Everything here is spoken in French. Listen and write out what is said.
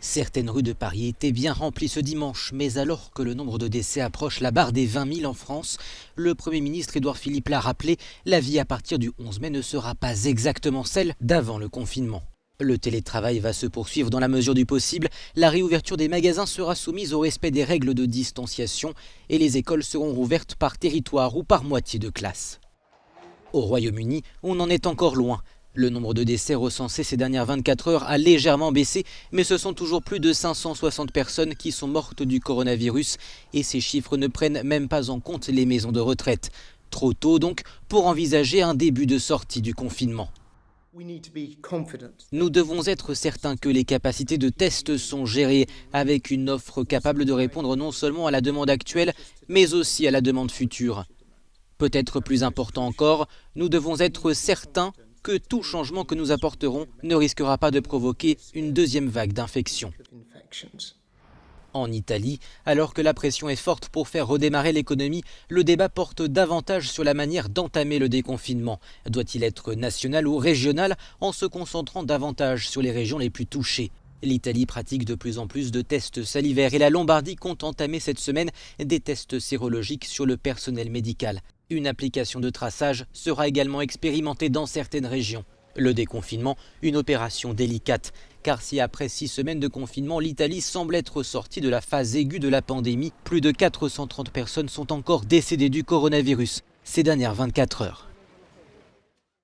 Certaines rues de Paris étaient bien remplies ce dimanche, mais alors que le nombre de décès approche la barre des 20 000 en France, le Premier ministre Édouard Philippe l'a rappelé, la vie à partir du 11 mai ne sera pas exactement celle d'avant le confinement. Le télétravail va se poursuivre dans la mesure du possible, la réouverture des magasins sera soumise au respect des règles de distanciation et les écoles seront rouvertes par territoire ou par moitié de classe. Au Royaume-Uni, on en est encore loin. Le nombre de décès recensés ces dernières 24 heures a légèrement baissé, mais ce sont toujours plus de 560 personnes qui sont mortes du coronavirus et ces chiffres ne prennent même pas en compte les maisons de retraite. Trop tôt donc pour envisager un début de sortie du confinement. Nous devons être certains que les capacités de test sont gérées avec une offre capable de répondre non seulement à la demande actuelle, mais aussi à la demande future. Peut-être plus important encore, nous devons être certains que tout changement que nous apporterons ne risquera pas de provoquer une deuxième vague d'infections. En Italie, alors que la pression est forte pour faire redémarrer l'économie, le débat porte davantage sur la manière d'entamer le déconfinement. Doit-il être national ou régional en se concentrant davantage sur les régions les plus touchées ? L'Italie pratique de plus en plus de tests salivaires et la Lombardie compte entamer cette semaine des tests sérologiques sur le personnel médical. Une application de traçage sera également expérimentée dans certaines régions. Le déconfinement, une opération délicate, car si après 6 semaines de confinement, l'Italie semble être sortie de la phase aiguë de la pandémie, plus de 430 personnes sont encore décédées du coronavirus ces dernières 24 heures.